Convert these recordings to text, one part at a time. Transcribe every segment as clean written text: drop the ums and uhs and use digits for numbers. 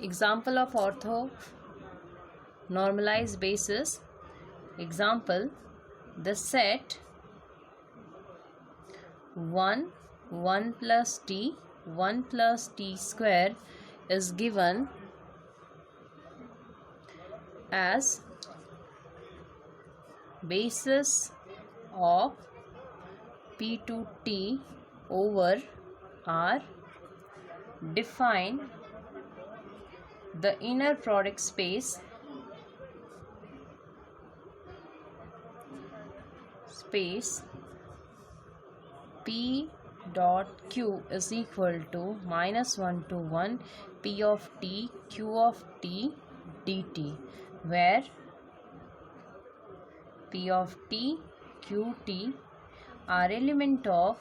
Example of ortho normalized basis. Example, the set 1 1 plus t 1 plus t square is given as basis of p to t over R. Define the inner product space P dot Q is equal to -1 to 1 P of t Q of t dt, where P of t Q t are element of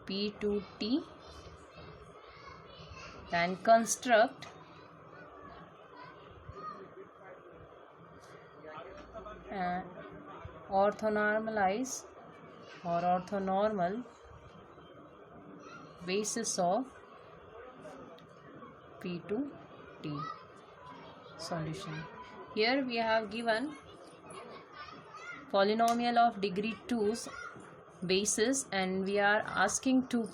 P to t, and construct orthonormalize or orthonormal basis of P to T. Solution. Here we have given polynomial of degree 2's basis, and we are asking to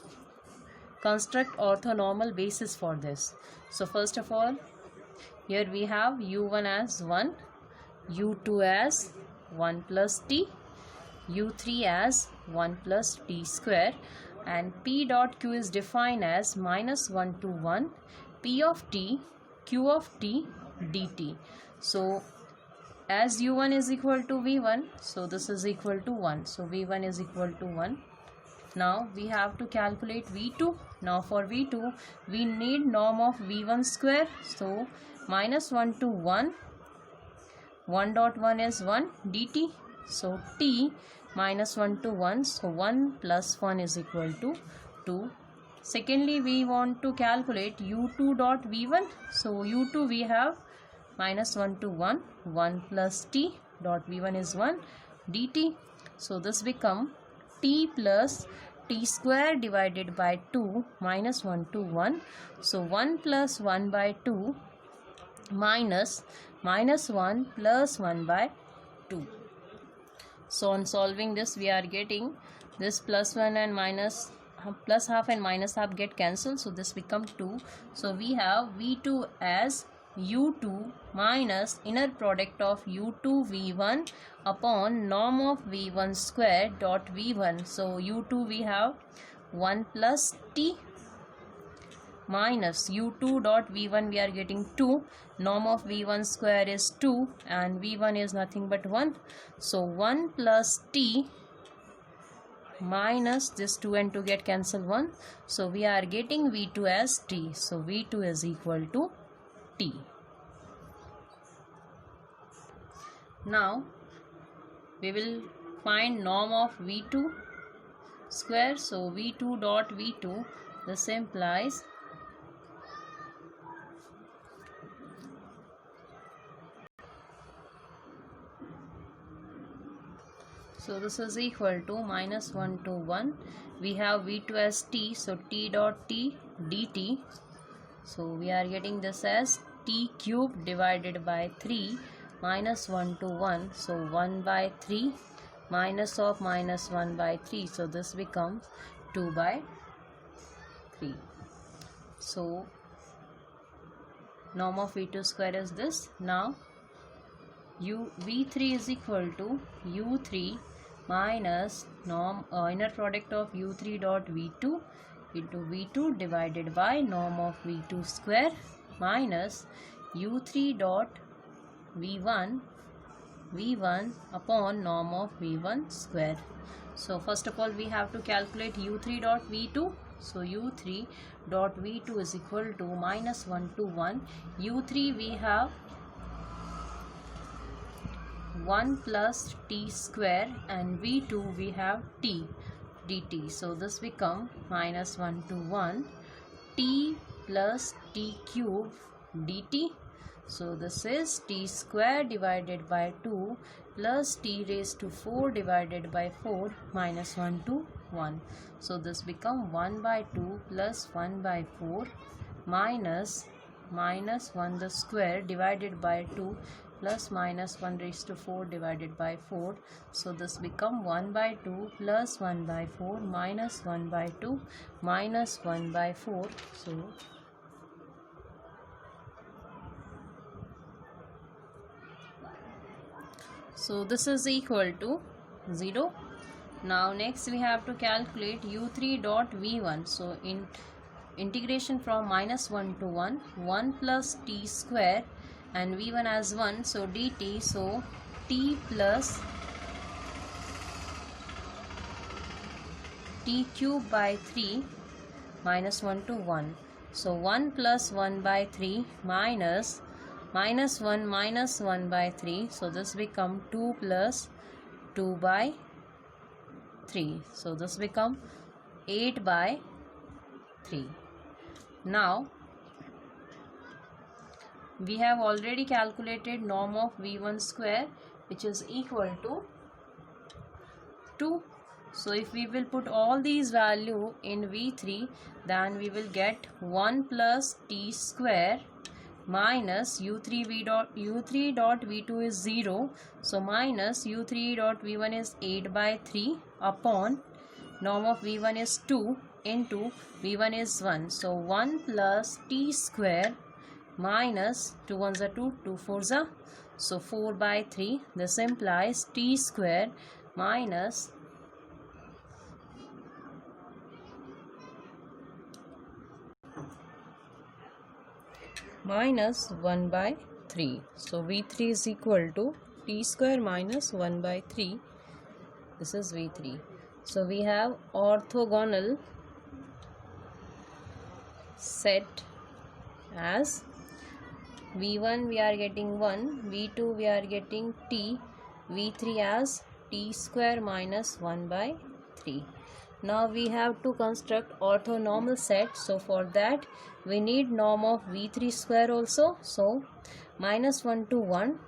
construct orthonormal basis for this. So first of all, here we have u1 as 1, u2 as 1 plus t, u3 as 1 plus t square, and p dot q is defined as -1 to 1 p of t q of t dt. So as u1 is equal to v1, so this is equal to 1, so v1 is equal to 1. Now we have to calculate v2. Now for v2 we need norm of v1 square, so -1 to 1, 1 dot 1 is 1 dt, so t -1 to 1, so 1 plus 1 is equal to 2. Secondly, we want to calculate u2 dot v1, so u2 we have -1 to 1, 1 plus t dot v1 is 1 dt, so this become t plus t square divided by 2 -1 to 1, so 1 plus 1 by 2 minus -1 plus 1 by 2. So on solving this, we are getting this plus 1 and plus half and minus half get cancelled, so this become 2. So we have v2 as u2 minus inner product of u2 v1 upon norm of v1 square dot v1. So u2 we have 1 plus t minus u2 dot v1 we are getting 2, norm of v1 square is 2 and v1 is nothing but 1, so 1 plus t minus this 2 and 2 get cancelled 1, so we are getting v2 as t, so v2 is equal to t. Now we will find norm of v2 square, so v2 dot v2, this implies so this is equal to -1 to 1, we have v2 as t, so t dot t dt, so we are getting this as t cube divided by 3 -1 to 1, so 1 by 3 minus of -1 by 3, so this becomes 2 by 3. So norm of v2 square is this. Now v3 is equal to u3 minus norm inner product of u3 dot v2 into v2 divided by norm of v2 square minus u3 dot v1 upon norm of v1 square. So first of all we have to calculate u3 dot v2, so u3 dot v2 is equal to -1 to 1, u3 we have 1 plus t square and v2 we have t dt, so this become -1 to 1 t plus t cube dt, so this is t square divided by 2 plus t raised to 4 divided by 4 -1 to 1. So this become 1 by 2 plus 1 by 4 minus 1 the square divided by 2 plus minus 1 raised to 4 divided by 4. So this become 1 by 2 plus 1 by 4 minus 1 by 2 minus 1 by 4. So this is equal to 0. Now next we have to calculate u3 dot v1. So in integration from minus 1 to 1, 1 plus t square and v1 as 1, so dt, so t plus t cube by 3 minus 1 to 1. So 1 plus 1 by 3 minus 1 by 3. So this become 2 plus 2 by 3. So this become 8 by 3. Now we have already calculated norm of v1 square, which is equal to 2. So if we will put all these value in v3, then we will get 1 plus t square minus u3 dot v2 is 0. So minus u3 dot v1 is 8 by 3 upon norm of v1 is 2 into v1 is 1. So 1 plus t square minus 2 ones are 2, 2 fours are, so 4 by 3. This implies t square minus minus 1 by 3. So v3 is equal to t square minus 1 by 3. This is v3. So we have orthogonal set as v1 we are getting 1, v2 we are getting t, v3 as t square minus 1 by 3. Now we have to construct orthonormal set. So for that we need norm of v3 square also. So minus 1 to 1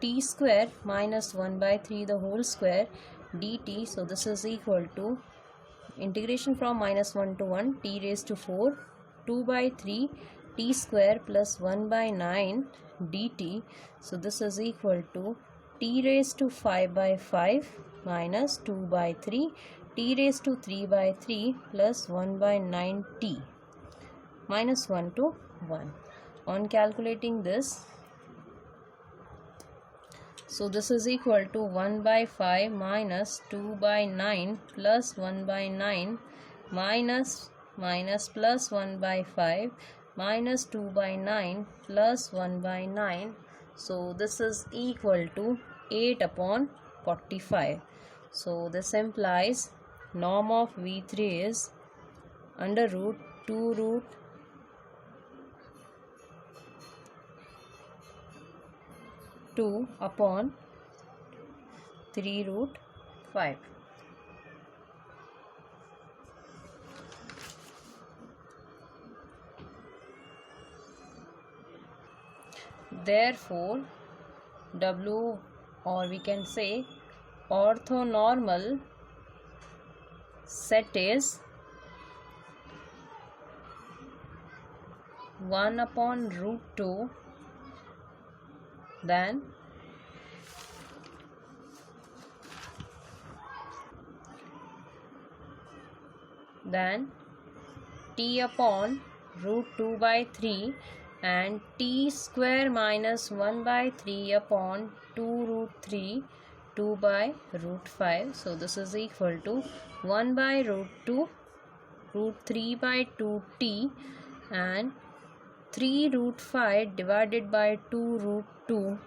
t square minus 1 by 3 the whole square dt. So this is equal to integration from minus 1 to 1 t raised to 4 2 by 3 t square plus 1 by 9 dt. So this is equal to t raised to 5 by 5 minus 2 by 3 t raised to 3 by 3 plus 1 by 9 t minus 1 to 1. On calculating this, so this is equal to 1 by 5 minus 2 by 9 plus 1 by 9 minus plus 1 by 5 minus 2 by 9 plus 1 by 9. So this is equal to 8 upon 45. So this implies norm of v3 is under root 2 root 2 upon 3 root 5. Therefore W, or we can say orthonormal set is 1 upon root 2 then t upon root 2 by 3 and t square minus 1 by 3 upon 2 root 3 2 by root 5. So this is equal to 1 by root 2 root 3 by 2t and 3 root 5 divided by 2 root 2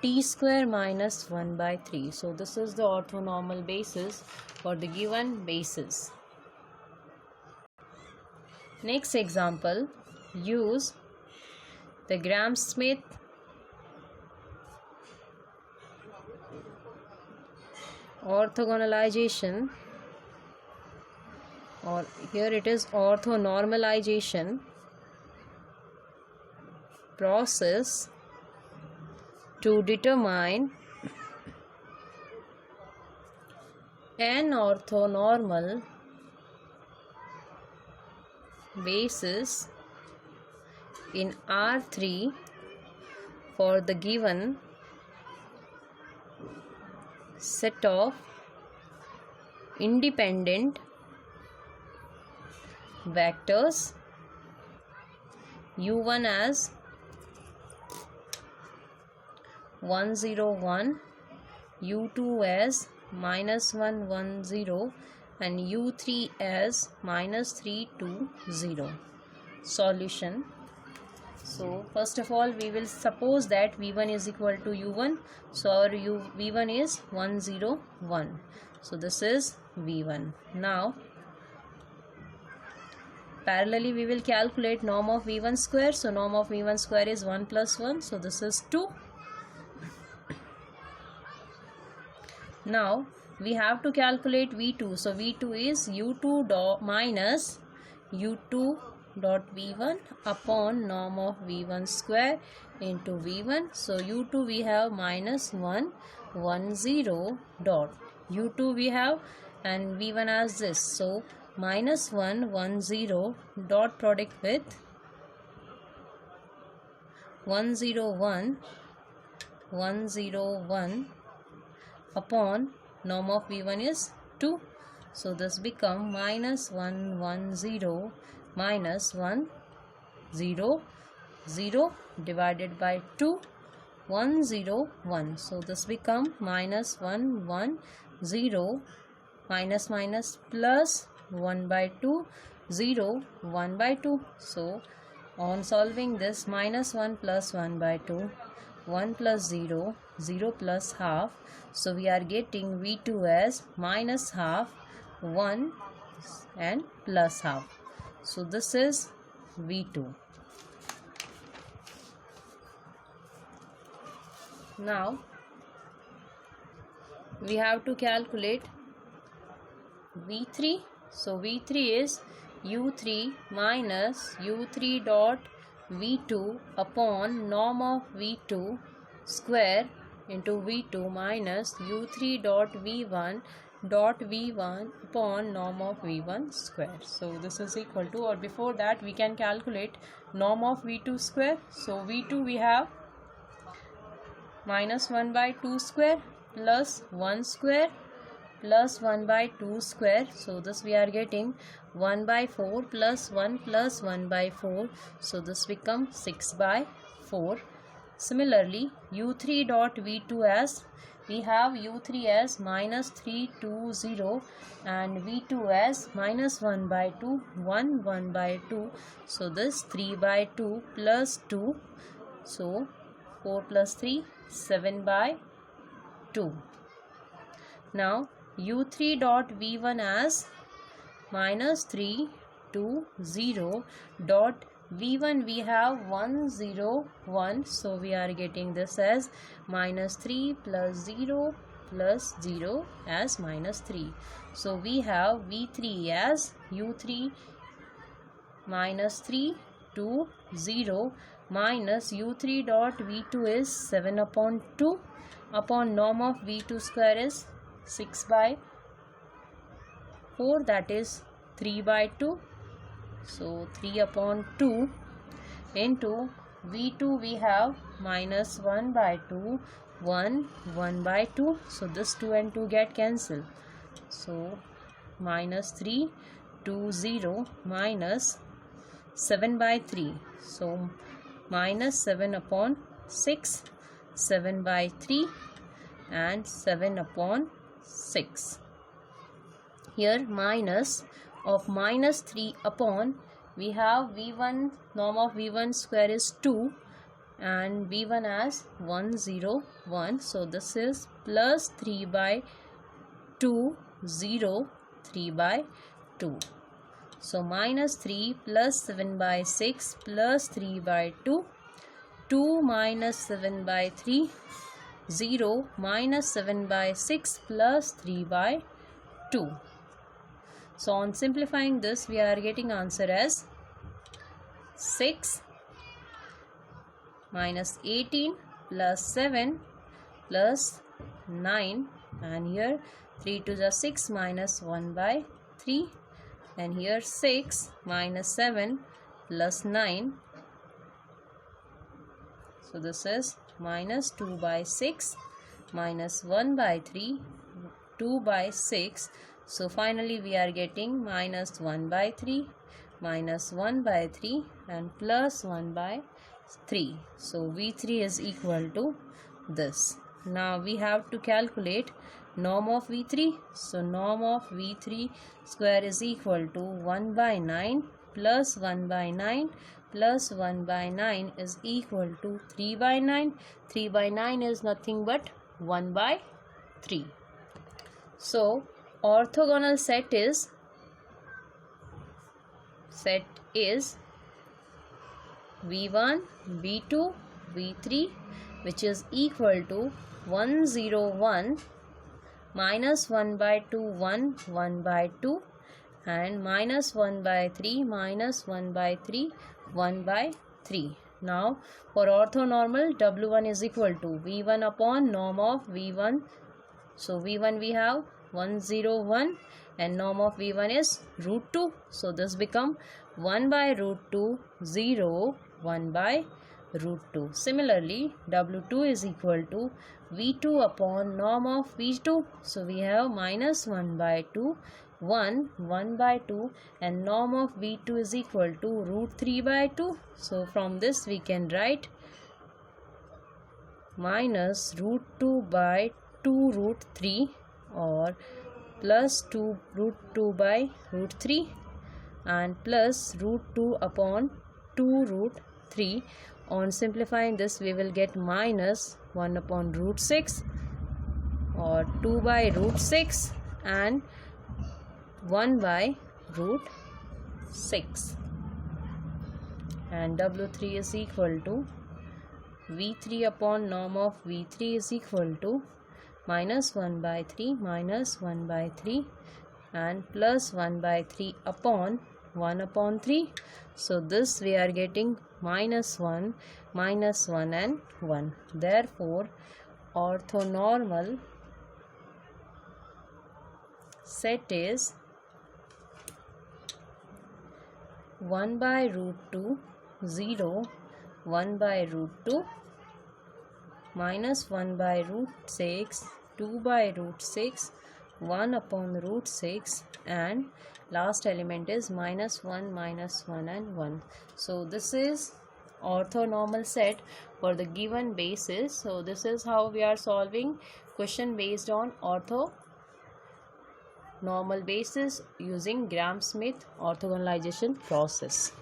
t square minus 1 by 3. So this is the orthonormal basis for the given basis. Next example, use the Gram-Schmidt orthogonalization, or here it is orthonormalization process to determine n orthonormal bases in R3 for the given set of independent vectors u1 as 1 0 1, u2 as -1 1 0 and u3 as -3 2 0. Solution. So first of all we will suppose that v1 is equal to u1. So our v1 is 1 0 1. So this is v1. Now parallelly we will calculate norm of v1 square. So norm of v1 square is 1 plus 1. So this is 2. Now we have to calculate v2. So v2 is u2 minus u2 dot v1 upon norm of v1 square into v1. So u2 we have minus 1 1 0 dot u2 we have and v1 as this. So minus 1 1 0 dot product with 1 0 1 1 0 1 upon norm of v1 is 2. So this become minus 1 1 0 minus 1 0 0 divided by 2 1 0 1. So this become minus 1 1 0 minus minus plus 1 by 2 0 1 by 2. So on solving this, minus 1 plus 1 by 2, 1 plus 0 0 plus half. So we are getting v2 as minus half 1 and plus half. So this is v2. Now we have to calculate v3. So v3 is u3 minus u3 dot v2 upon norm of v2 square into v2 minus u3 dot v1 upon norm of v1 square. So this is equal to, or before that we can calculate norm of v2 square. So v2 we have minus 1 by 2 square plus 1 square plus 1 by 2 square. So this we are getting 1 by 4 plus 1 plus 1 by 4. So this becomes 6 by 4. Similarly u3 dot v2 as, we have u3 as minus 3 2 0 and v2 as minus 1 by 2 1 1 by 2. So this 3 by 2 plus 2. So 4 plus 3 7 by 2. Now u3 dot v1 as minus 3 2 0 dot v1 we have 1 0 1. So we are getting this as minus 3 plus 0 plus 0 as minus 3. So we have v3 as u3 minus 3 2 0 minus u3 dot v2 is 7 upon 2 upon norm of v2 square is 6 by 4, that is 3 by 2. So 3 upon 2 into v2 we have minus 1 by 2 1 1 by 2. So this 2 and 2 get cancelled. So minus 3 2 0 minus 7 by 3. So minus 7 upon 6, 7 by 3 and 7 upon 6. Here minus of minus 3 upon, we have v1, norm of v1 square is 2 and v1 as 1 0 1. So this is plus 3 by 2 0 3 by 2. So minus 3 plus 7 by 6 plus 3 by 2, 2 minus 7 by 3, 0 minus 7 by 6 plus 3 by 2. So on simplifying this, we are getting answer as 6 minus 18 plus 7 plus 9 and here 3 to the 6 minus 1 by 3, and here 6 minus 7 plus 9. So this is minus 2 by 6 minus 1 by 3, 2 by 6. So finally we are getting minus 1 by 3, minus 1 by 3 and plus 1 by 3. So V3 is equal to this. Now we have to calculate norm of V3. So norm of V3 square is equal to 1 by 9 plus 1 by 9 plus 1 by 9 is equal to 3 by 9. 3 by 9 is nothing but 1 by 3. So orthogonal set is V1, V2, V3, which is equal to 1 0 1 minus 1 by 2 1 1 by 2 and minus 1 by 3 minus 1 by 3 1 by 3. Now for orthonormal, W1 is equal to V1 upon norm of V1. So V1 we have 1 0 1 and norm of V1 is root 2. So this become 1 by root 2 0 1 by root 2. Similarly, W2 is equal to V2 upon norm of V2. So we have minus 1 by 2 1 1 by 2 and norm of V2 is equal to root 3 by 2. So from this we can write minus root 2 by 2 root 3 or plus 2 root 2 by root 3 and plus root 2 upon 2 root 3. On simplifying this we will get minus 1 upon root 6 or 2 by root 6 and 1 by root 6, and W3 is equal to V3 upon norm of V3 is equal to minus 1 by 3 minus 1 by 3 and plus 1 by 3 upon 1 upon 3. So this we are getting minus 1 and 1. Therefore orthonormal set is 1 by root 2 0 1 by root 2 minus 1 by root 6 2 by root 6 1 upon root 6 and last element is minus 1 and 1. So this is orthonormal set for the given basis. So this is how we are solving question based on orthonormal basis using Gram-Schmidt orthogonalization process.